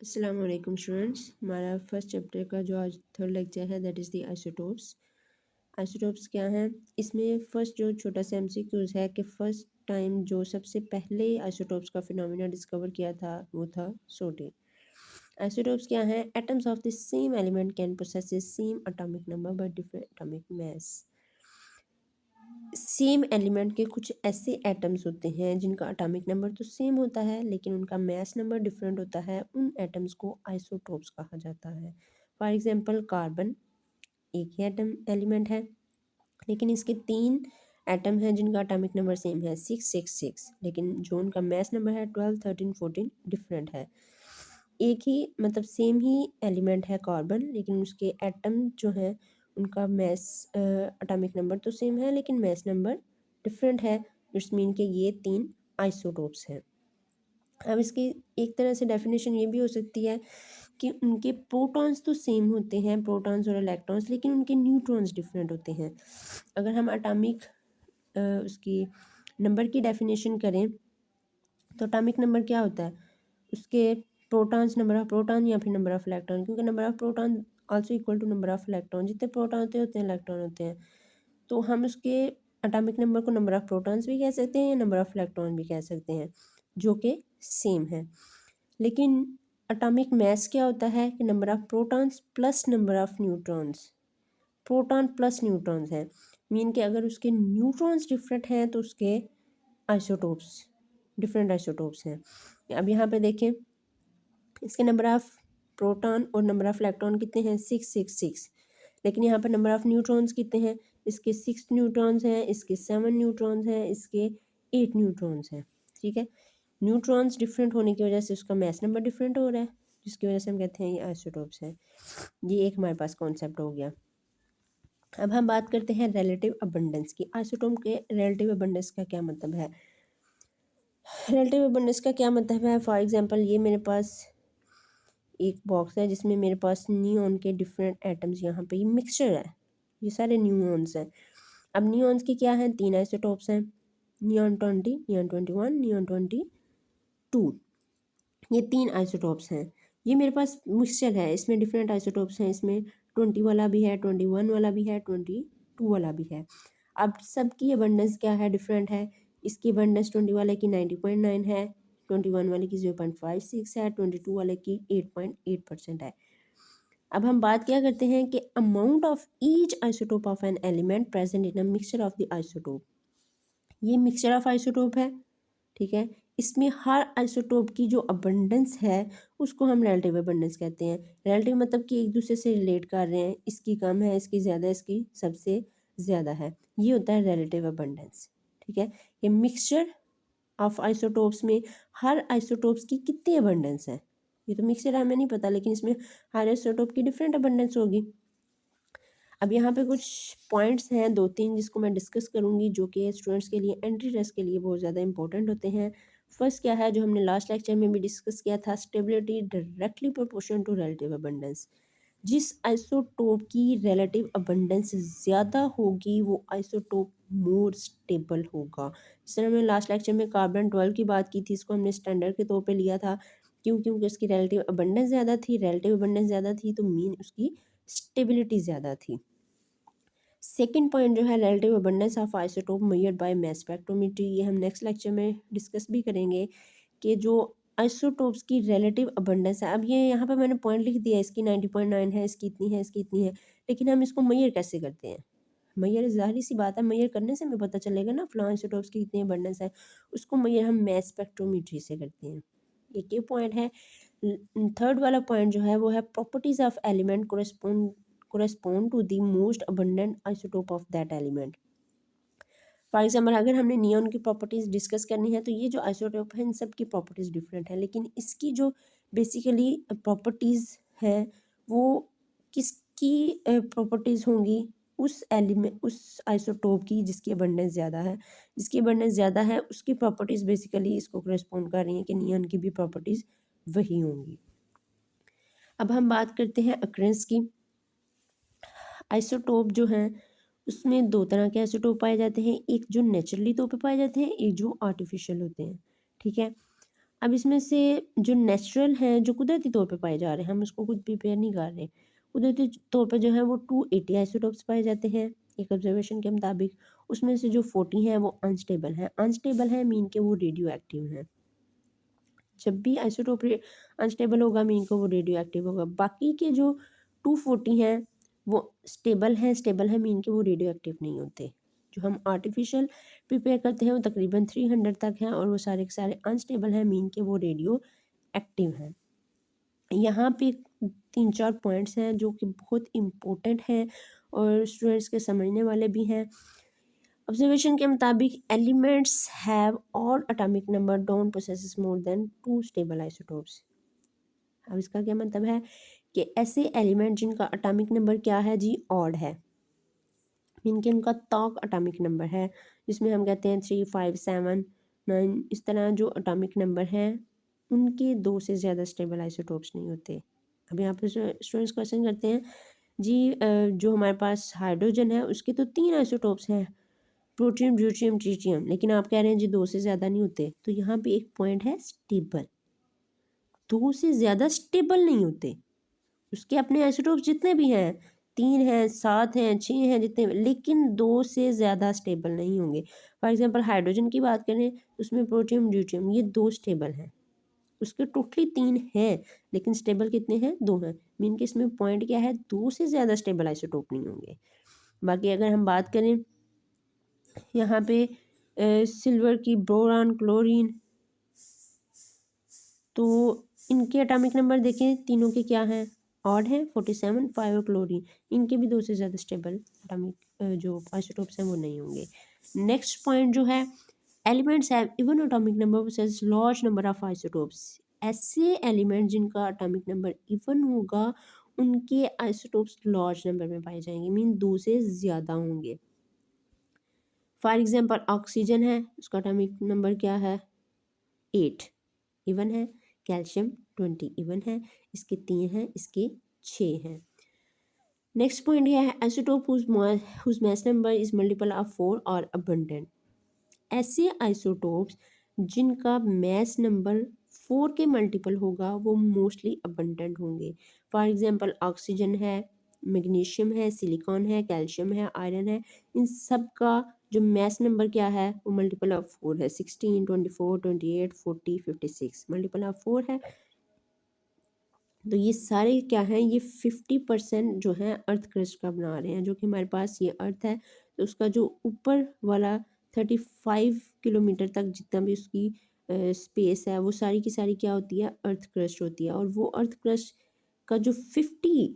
अस्सलाम वालेकुम स्टूडेंट्स। हमारा फर्स्ट चैप्टर का जो आज थर्ड लेक्चर है that is the isotopes. Isotopes क्या हैं? इसमें फर्स्ट जो छोटा सा एमसीक्यूज है कि फर्स्ट टाइम जो सबसे पहले आइसोटोप्स का फिनोमेना डिस्कवर किया था वो था सोडियम। आइसोटोप्स क्या हैं? Atoms of the same element can possess the same atomic number but different atomic mass. Same element के कुछ ऐसे एटम्स होते हैं जिनका एटॉमिक नंबर तो सेम होता है लेकिन उनका मास नंबर डिफरेंट होता है। उन एटम्स को आइसोटोप्स कहा जाता है। फॉर एग्जांपल कार्बन एक ही एटम एलिमेंट है लेकिन इसके 3 एटम हैं जिनका एटॉमिक नंबर सेम है 666, लेकिन जो उनका मास नंबर है 12, 13, 14 डिफरेंट है। एक ही मतलब सेम ही एलिमेंट है कार्बन लेकिन उसके एटम जो हैं उनका मास एटॉमिक नंबर तो सेम है लेकिन मास नंबर डिफरेंट है। इट्स मीन कि ये 3 आइसोटोप्स हैं। अब इसकी एक तरह से डेफिनेशन ये भी हो सकती है कि उनके प्रोटॉन्स तो सेम होते हैं, प्रोटॉन्स और इलेक्ट्रॉन्स, लेकिन उनके न्यूट्रॉन्स डिफरेंट होते हैं। अगर हम एटॉमिक उसकी नंबर की डेफिनेशन करें तो एटॉमिक नंबर क्या होता है? उसके प्रोटॉन्स, नंबर ऑफ प्रोटॉन या फिर नंबर ऑफ इलेक्ट्रॉन, क्योंकि number of proton also equal to number of electron. जितने प्रोटॉन होते हैं इलेक्ट्रॉन होते हैं। तो हम उसके एटॉमिक नंबर को नंबर ऑफ प्रोटॉन्स भी कह सकते हैं या नंबर ऑफ इलेक्ट्रॉन भी कह सकते हैं जो कि सेम है। लेकिन एटॉमिक मास क्या होता है कि number of protons plus number of neutrons, proton plus neutrons है। मीन कि अगर उसके न्यूट्रॉन्स डिफरेंट हैं तो उसके आइसोटोप्स डिफरेंट आइसोटोप्स हैं। अब यहाँ पे देखें इसके नंबर ऑफ प्रोटॉन और नंबर ऑफ इलेक्ट्रॉन कितने हैं? 666, लेकिन यहाँ पर नंबर ऑफ न्यूट्रॉन्स कितने हैं? इसके 6 न्यूट्रॉन्स हैं, इसके 7 न्यूट्रॉन्स हैं, इसके 8 न्यूट्रॉन्स हैं। ठीक है, न्यूट्रॉन्स डिफरेंट होने की वजह से उसका मास नंबर डिफरेंट हो रहा है, जिसकी वजह से हम कहते हैं ये आइसोटोप्स है। ये एक हमारे पास कॉन्सेप्ट हो गया। अब हम बात करते हैं रिलेटिव अबंडेंस की। आइसोटोप के रिलेटिव अबंडेंस का क्या मतलब है? रिलेटिव अबंडेंस का क्या मतलब है? फॉर एग्जांपल ये मेरे पास एक बॉक्स है जिसमें मेरे पास नियॉन के डिफरेंट एटम्स, यहाँ पे ये मिक्सचर है, ये सारे न्यूऑन्स हैं। अब न्यूऑन्स के क्या हैं? 3 आइसोटोप्स हैं, नियॉन 20, नियॉन 21, नियॉन 22। ये 3 आइसोटोप्स हैं। ये मेरे पास मिक्सचर है, इसमें डिफरेंट आइसोटोप्स हैं। इसमें 20 वाला भी है, 21 वाला भी है, 22 वाला भी है। अब सबकी अबंडेंस क्या है? डिफरेंट है। इसकी अबंडेंस 20 वाले की 90.9 है, 21 वाले की 0.56 है, 22 वाले की 8.8% है। अब हम बात क्या करते हैं कि amount of each isotope of an element present in a mixture of the isotope. ये मिक्सचर ऑफ आइसोटोप है, ठीक है। इसमें हर आइसोटोप की जो अबंडेंस है उसको हम रिलेटिव अबंडेंस कहते हैं। रिलेटिव मतलब कि एक दूसरे से रिलेट कर रहे हैं, इसकी कम है, इसकी ज़्यादा, इसकी सबसे ज़्यादा है, ये होता है रिलेटिव अबंडेंस। ठीक है, ये मिक्सचर ऑफ आइसोटोप्स में हर आइसोटोप्स की कितनी अबंडेंस है, ये तो मिक्सचर हमें नहीं पता, लेकिन इसमें हर आइसोटोप की डिफरेंट अबंडेंस होगी। अब यहाँ पे कुछ पॉइंट्स हैं 2-3 जिसको मैं डिस्कस करूँगी जो कि स्टूडेंट्स के लिए एंट्री टेस्ट के लिए बहुत ज़्यादा इंपॉर्टेंट होते हैं। फर्स्ट क्या है जो हमने लास्ट लेक्चर में भी डिस्कस किया था? Stability directly proportional to relative abundance. जिस आइसोटोप की रिलेटिव अबंडेंस ज़्यादा होगी वो आइसोटोप मोर स्टेबल होगा। जिस तरह हमने लास्ट लेक्चर में कार्बन 12 की बात की थी, इसको हमने स्टैंडर्ड के तौर पे लिया था। क्यों? क्योंकि उसकी रिलेटिव अबंडेंस ज़्यादा थी, रिलेटिव अबंडेंस ज़्यादा थी तो मीन उसकी स्टेबिलिटी ज़्यादा थी। सेकंड पॉइंट जो है relative abundance of isotope measured by mass spectrometry, ये हम नेक्स्ट लेक्चर में डिस्कस भी करेंगे कि जो आइसोटोप्स की रिलेटिव अबंडेंस है। अब ये यहाँ पे मैंने पॉइंट लिख दिया, इसकी 90.9 है, इसकी इतनी है, इसकी इतनी है, लेकिन हम इसको मेजर कैसे करते हैं? मेजर ज़ाहिर सी बात है, मेजर करने से हमें पता चलेगा ना फलां आइसोटोप्स की कितनी अबंडेंस है। उसको मेजर हम मास स्पेक्ट्रोमेट्री से करते हैं। एक ये पॉइंट है। थर्ड वाला पॉइंट जो है वो है properties of element correspond to the most abundant isotope of that element। For example अगर हमने नियॉन की प्रॉपर्टीज़ डिस्कस करनी है तो ये जो आइसोटोप है इन सब की प्रॉपर्टीज़ डिफरेंट है, लेकिन इसकी जो बेसिकली प्रॉपर्टीज़ है वो किसकी प्रॉपर्टीज़ होंगी? उस एलिमेंट, उस आइसोटोप की जिसकी अबंडेंस ज़्यादा है। जिसकी अबंडेंस ज़्यादा है उसकी प्रॉपर्टीज़ बेसिकली इसको करस्पॉन्ड कर रही हैं कि नियॉन की भी प्रॉपर्टीज़ वही होंगी। अब हम बात करते हैं अक्रेंस की। आइसोटोप जो हैं उसमें 2 तरह के आइसोटोप पाए जाते हैं, एक जो नेचुरली तौर पे पाए जाते हैं, एक जो आर्टिफिशियल होते हैं। ठीक है, अब इसमें से जो नेचुरल हैं, जो कुदरती तौर पे पाए जा रहे हैं, हम उसको खुद प्रिपेयर नहीं कर रहे, कुदरती तौर पे जो है वो 280 आइसोटोप्स पाए जाते हैं एक ऑब्जर्वेशन के मुताबिक। उसमें से जो 40 हैं वो अनस्टेबल हैं। अनस्टेबल है मीन के वो रेडियो एक्टिव हैं। जब भी आइसोटोप अनस्टेबल होगा मीन को वो रेडियो एक्टिव होगा। बाकी के जो 240 हैं वो स्टेबल है मीन के वो रेडियो एक्टिव नहीं होते। जो हम आर्टिफिशियल प्रिपेयर करते हैं वो तकरीबन 300 तक हैं, और वो सारे के सारे अनस्टेबल हैं मीन के वो रेडियो एक्टिव हैं। यहाँ पे 3-4 पॉइंट्स हैं जो कि बहुत इम्पोर्टेंट हैं और स्टूडेंट्स के समझने वाले भी हैं। ऑब्जर्वेशन के मुताबिक elements have odd atomic number don't possesses more than 2 stable isotopes. अब इसका क्या मतलब है कि ऐसे एलिमेंट जिनका एटॉमिक नंबर क्या है जी, ऑड है, इनके उनका तौक एटॉमिक नंबर है, जिसमें हम कहते हैं 3, 5, 7, 9, इस तरह जो एटॉमिक नंबर हैं उनके 2 से ज़्यादा स्टेबल आइसोटोप्स नहीं होते। अब यहाँ पे स्टूडेंट्स क्वेश्चन करते हैं जी, जो हमारे पास हाइड्रोजन है उसके तो 3 आइसोटोप्स हैं, प्रोटियम, ड्यूटियम, ट्रिटियम, लेकिन आप कह रहे हैं जी 2 से ज़्यादा नहीं होते। तो यहाँ पे एक पॉइंट है स्टेबल, 2 से ज़्यादा स्टेबल नहीं होते। उसके अपने आइसोटोप्स जितने भी हैं, 3 हैं, 7 हैं, 6 हैं, जितने, लेकिन 2 से ज़्यादा स्टेबल नहीं होंगे। फॉर एग्जांपल हाइड्रोजन की बात करें तो उसमें प्रोटियम, ड्यूटियम, ये 2 स्टेबल हैं। उसके टोटली 3 हैं, लेकिन स्टेबल कितने हैं? 2 हैं। मीन के इसमें पॉइंट क्या है, 2 से ज़्यादा स्टेबल आइसोटोप नहीं होंगे। बाकी अगर हम बात करें यहाँ पे सिल्वर की, बोरान, क्लोरीन, तो इनके एटॉमिक नंबर देखें, तीनों के क्या हैं, ऑड हैं, 47, 5 और क्लोरीन, इनके भी 2 से ज़्यादा स्टेबल एटॉमिक जो आइसोटोप्स हैं वो नहीं होंगे। नेक्स्ट पॉइंट जो है, elements have even atomic number versus large number of isotopes. ऐसे एलिमेंट जिनका एटॉमिक नंबर इवन होगा उनके आइसोटोप्स लार्ज नंबर में पाए जाएंगे, मीन 2 से ज़्यादा होंगे। फॉर एग्जांपल ऑक्सीजन है, उसका एटॉमिक नंबर क्या है, 8 इवन है। कैल्शियम 20 इवन है, इसके 3 हैं, इसके 6 हैं। नेक्स्ट पॉइंट यह है, isotope whose mass number is multiple of 4 और abundant। ऐसे आइसोटोप्स जिनका मैस नंबर 4 के मल्टीपल होगा वो मोस्टली अबंडेंट होंगे। फॉर एग्जांपल ऑक्सीजन है, मैग्नीशियम है, सिलिकॉन है, कैल्शियम है, आयरन है, इन सब का जो मैस नंबर क्या है वो मल्टीपल ऑफ 4 है। 16, 24, 28, 40, 56 मल्टीपल ऑफ 4 है। तो ये सारे क्या हैं, ये 50% जो है अर्थ क्रस्ट का बना रहे हैं। जो कि हमारे पास ये अर्थ है तो उसका जो ऊपर वाला 35 किलोमीटर तक जितना भी उसकी स्पेस है वो सारी की सारी क्या होती है, अर्थ क्रस्ट होती है। और वो अर्थ क्रस्ट का जो 50,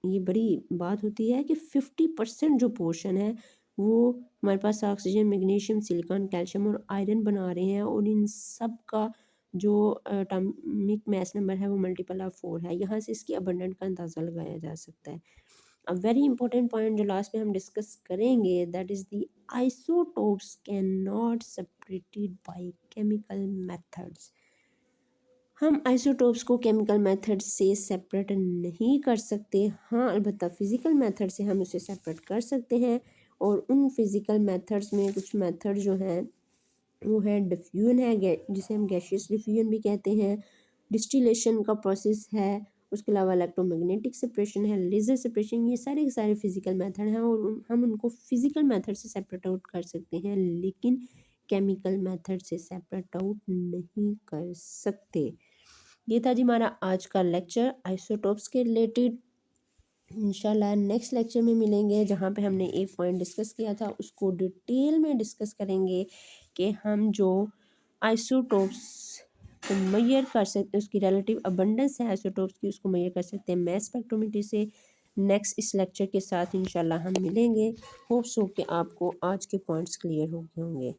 ये बड़ी बात होती है कि 50% जो पोर्शन है वो हमारे पास ऑक्सीजन, मैग्नीशियम, सिलिकॉन, कैल्शियम और आयरन बना रहे हैं। और इन सब का जो एटॉमिक मैस नंबर है वो मल्टीपल ऑफ 4 है। यहाँ से इसकी अबंडेंट का अंदाज़ा लगाया जा सकता है। अब वेरी इंपॉर्टेंट पॉइंट जो लास्ट में हम डिस्कस करेंगे, that is the isotopes can not separated by chemical methods. हम आइसोटोप्स को केमिकल मेथड से सेपरेट नहीं कर सकते। हाँ, अलबत्ता फिज़िकल मेथड से हम उसे सेपरेट कर सकते हैं। और उन फिज़िकल मेथड्स में कुछ मेथड जो हैं वो है डिफ्यूजन है, जिसे हम गैसियस डिफ्यूजन भी कहते हैं, डिस्टिलेशन का प्रोसेस है, उसके अलावा इलेक्ट्रोमैग्नेटिक सेपरेशन है, लेज़र सेपरेशन, ये सारे के सारे फिज़िकल मेथड हैं और हम उनको फिज़िकल मेथड से सेपरेट आउट कर सकते हैं, लेकिन केमिकल मेथड से सेपरेट आउट नहीं कर सकते। ये था जी हमारा आज का लेक्चर आइसोटोप्स के रिलेटेड। इंशाल्लाह नेक्स्ट लेक्चर में मिलेंगे जहाँ पे हमने एक पॉइंट डिस्कस किया था उसको डिटेल में डिस्कस करेंगे कि हम जो आइसोटोप्स को मेजर कर सकते हैं, उसकी रिलेटिव अबंडेंस है आइसोटोप्स की, उसको मेजर कर सकते हैं मास स्पेक्ट्रोमेट्री से। नेक्स्ट इस लेक्चर के साथ इंशाल्लाह हम मिलेंगे। होप्स हो कि आपको आज के पॉइंट्स क्लियर हो गए होंगे।